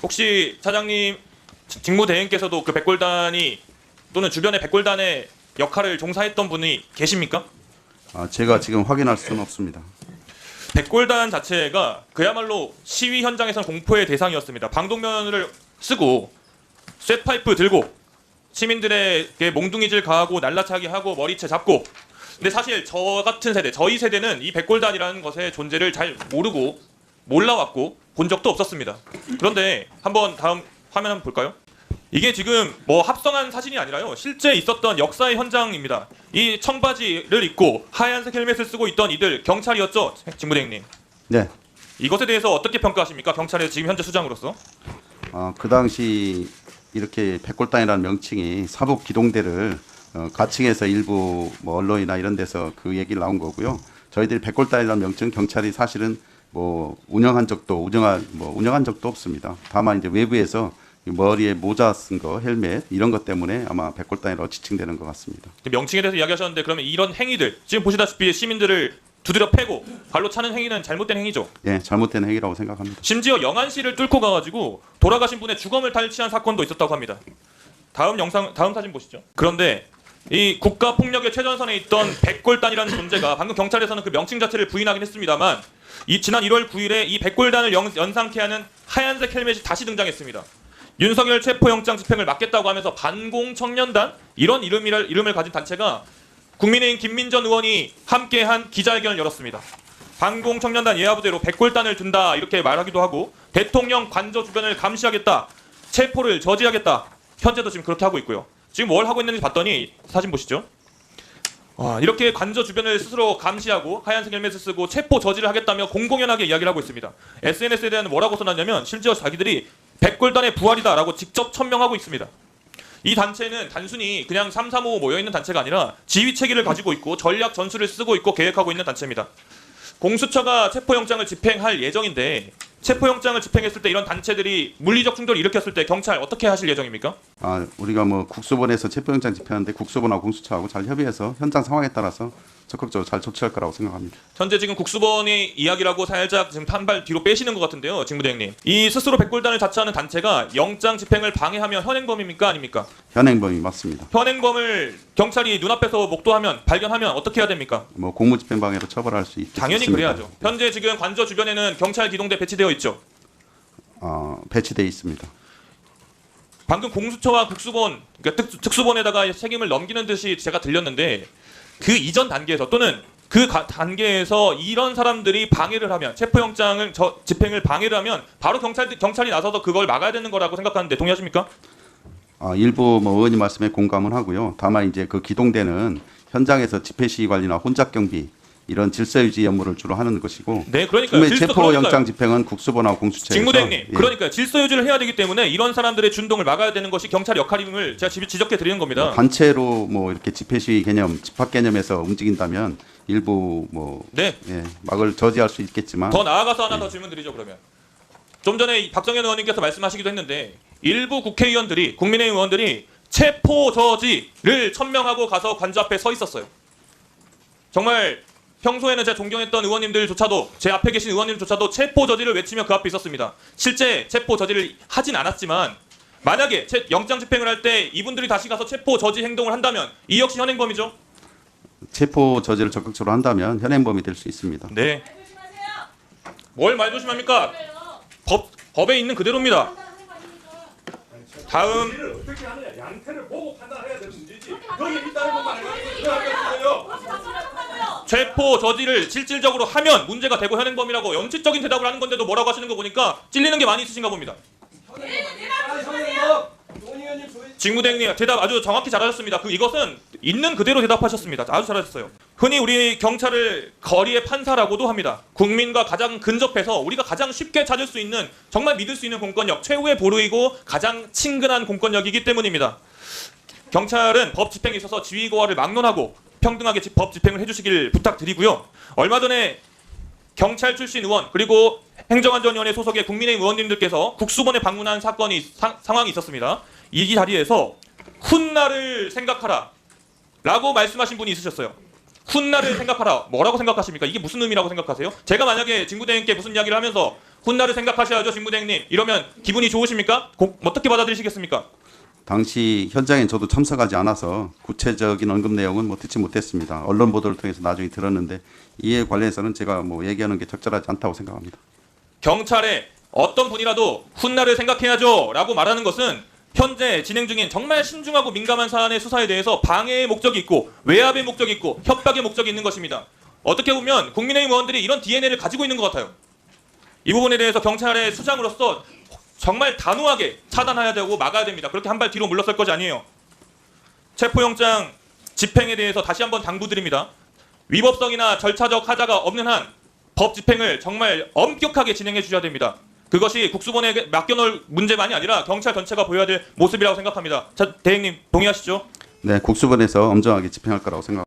혹시 차장님 직무대행께서도 그 백골단이 또는 주변의 백골단의 역할을 종사했던 분이 계십니까? 제가 지금 확인할 수는 없습니다. 백골단 자체가 그야말로 시위 현장에서는 공포의 대상이었습니다. 방독면을 쓰고 쇠파이프 들고 시민들에게 몽둥이질 가하고 날라차기 하고 머리채 잡고. 근데 사실 저 같은 세대, 저희 세대는 이 백골단이라는 것의 존재를 잘 모르고 몰라왔고 본 적도 없었습니다. 그런데 한번 다음 화면 한번 볼까요? 이게 지금 뭐 합성한 사진이 아니라요. 실제 있었던 역사의 현장입니다. 이 청바지를 입고 하얀색 헬멧을 쓰고 있던 이들 경찰이었죠, 직무대행님. 네. 이것에 대해서 어떻게 평가하십니까? 경찰의 지금 현재 수장으로서. 그 당시 이렇게 백골단이라는 명칭이 사복 기동대를 가칭해서 일부 뭐 언론이나 이런 데서 그 얘기를 나온 거고요. 저희들이 백골단이라는 명칭 경찰이 사실은 뭐 운영한 적도 없습니다. 다만 이제 외부에서 머리에 모자 쓴 거, 헬멧 이런 것 때문에 아마 백골단이라고 지칭되는 것 같습니다. 명칭에 대해서 이야기하셨는데 그러면 이런 행위들 지금 보시다시피 시민들을 두드려 패고 발로 차는 행위는 잘못된 행위죠. 예, 잘못된 행위라고 생각합니다. 심지어 영안시를 뚫고 가가지고 돌아가신 분의 주검을 탈취한 사건도 있었다고 합니다. 다음 사진 보시죠. 그런데 이 국가 폭력의 최전선에 있던 백골단이라는 존재가 방금 경찰에서는 그 명칭 자체를 부인하긴 했습니다만 지난 1월 9일에 이 백골단을 연상케 하는 하얀색 헬멧이 다시 등장했습니다. 윤석열 체포영장 집행을 막겠다고 하면서 반공청년단 이런 이름을 가진 단체가 국민의힘 김민전 의원이 함께한 기자회견을 열었습니다. 반공청년단 예하부대로 백골단을 둔다 이렇게 말하기도 하고 대통령 관저 주변을 감시하겠다, 체포를 저지하겠다. 현재도 지금 그렇게 하고 있고요. 지금 뭘 하고 있는지 봤더니 사진 보시죠. 이렇게 관저 주변을 스스로 감시하고 하얀색 헬멧을 쓰고 체포 저지를 하겠다며 공공연하게 이야기를 하고 있습니다. SNS에 대한 뭐라고 써놨냐면 심지어 자기들이 백골단의 부활이다라고 직접 천명하고 있습니다. 이 단체는 단순히 그냥 335 모여있는 단체가 아니라 지휘체계를 가지고 있고 전략 전술을 쓰고 있고 계획하고 있는 단체입니다. 공수처가 체포영장을 집행할 예정인데 체포영장을 집행했을 때 이런 단체들이 물리적 충돌을 일으켰을 때 경찰 어떻게 하실 예정입니까? 우리가 뭐 국수본에서 체포영장 집행하는데 국수본하고 공수처하고 잘 협의해서 현장 상황에 따라서 적극적으로 잘 조치할 거라고 생각합니다. 현재 지금 국수본의 이야기라고 살짝 지금 한 발 뒤로 빼시는 것 같은데요, 직무대행님. 이 스스로 백골단을 자처하는 단체가 영장 집행을 방해하면 현행범입니까, 아닙니까? 현행범이 맞습니다. 현행범을 경찰이 눈앞에서 목도하면 발견하면 어떻게 해야 됩니까? 뭐 공무집행방해로 처벌할 수 있습니다. 당연히 그래야죠. 현재 지금 관저 주변에는 경찰 기동대 배치되어 있죠. 배치되어 있습니다. 방금 공수처와 국수본, 그러니까 특수본에다가 책임을 넘기는 듯이 제가 들렸는데 그 이전 단계에서 또는 그 단계에서 이런 사람들이 방해를 하면 체포영장을 집행을 방해를 하면 바로 경찰이 나서서 그걸 막아야 되는 거라고 생각하는데 동의하십니까? 일부 뭐 의원님 말씀에 공감은 하고요. 다만 이제 그 기동대는 현장에서 집회 시위 관리나 혼잡 경비 이런 질서 유지 업무를 주로 하는 것이고, 네, 그러니까요. 체포영장 집행은 국수본하고 공수처에서. 직무대행님, 그러니까 질서 유지를 해야 되기 때문에 이런 사람들의 준동을 막아야 되는 것이 경찰 역할임을 제가 지적해 드리는 겁니다. 단체로 뭐 이렇게 집회 시위 개념, 집합 개념에서 움직인다면 일부 네. 막을 저지할 수 있겠지만. 더 나아가서 하나 더 질문드리죠. 그러면 좀 전에 박정현 의원님께서 말씀하시기도 했는데 일부 국회의원들이 국민의힘 의원들이 체포 저지를 천명하고 가서 관저 앞에 서 있었어요. 정말 평소에는 제가 존경했던 의원님들조차도 제 앞에 계신 의원님조차도 체포 저지를 외치며 그 앞에 있었습니다. 실제 체포 저지를 하진 않았지만 만약에 영장 집행을 할 때 이분들이 다시 가서 체포 저지 행동을 한다면 이 역시 현행범이죠. 체포 저지를 적극적으로 한다면 현행범이 될 수 있습니다. 네. 뭘 말조심합니까? 법에 있는 그대로입니다. 다음. 어떻게 하느냐, 양태를 보고 판단해야 되는 문제지. 여기 있다는 것만 알고 체포 저지를 실질적으로 하면 문제가 되고 현행범이라고 연칙적인 대답을 하는 건데도 뭐라고 하시는 거 보니까 찔리는 게 많이 있으신가 봅니다. 직무대행님 대답 아주 정확히 잘하셨습니다. 이것은 있는 그대로 대답하셨습니다. 아주 잘하셨어요. 흔히 우리 경찰을 거리의 판사라고도 합니다. 국민과 가장 근접해서 우리가 가장 쉽게 찾을 수 있는 정말 믿을 수 있는 공권력, 최후의 보루이고 가장 친근한 공권력이기 때문입니다. 경찰은 법 집행에 있어서 지휘고하를 막론하고 평등하게 법 집행을 해주시길 부탁드리고요. 얼마 전에 경찰 출신 의원 그리고 행정안전위원회 소속의 국민의힘 의원님들께서 국수본에 방문한 상황이 있었습니다. 이 자리에서 훗날을 생각하라 라고 말씀하신 분이 있으셨어요. 훗날을 생각하라. 뭐라고 생각하십니까? 이게 무슨 의미라고 생각하세요? 제가 만약에 직무대행께 무슨 이야기를 하면서 훗날을 생각하셔야죠, 직무대행님. 이러면 기분이 좋으십니까? 어떻게 받아들이시겠습니까? 당시 현장에 저도 참석하지 않아서 구체적인 언급 내용은 뭐 듣지 못했습니다. 언론 보도를 통해서 나중에 들었는데 이에 관련해서는 제가 뭐 얘기하는 게 적절하지 않다고 생각합니다. 경찰에 어떤 분이라도 훗날을 생각해야죠 라고 말하는 것은 현재 진행 중인 정말 신중하고 민감한 사안의 수사에 대해서 방해의 목적이 있고 외압의 목적이 있고 협박의 목적이 있는 것입니다. 어떻게 보면 국민의힘 의원들이 이런 DNA를 가지고 있는 것 같아요. 이 부분에 대해서 경찰의 수장으로서 정말 단호하게 차단해야 되고 막아야 됩니다. 그렇게 한 발 뒤로 물러설 것이 아니에요. 체포영장 집행에 대해서 다시 한번 당부드립니다. 위법성이나 절차적 하자가 없는 한 법 집행을 정말 엄격하게 진행해 주셔야 됩니다. 그것이 국수본에 맡겨놓을 문제만이 아니라 경찰 전체가 보여야 될 모습이라고 생각합니다. 자, 대행님 동의하시죠? 네, 국수본에서 엄정하게 집행할 거라고 생각합니다.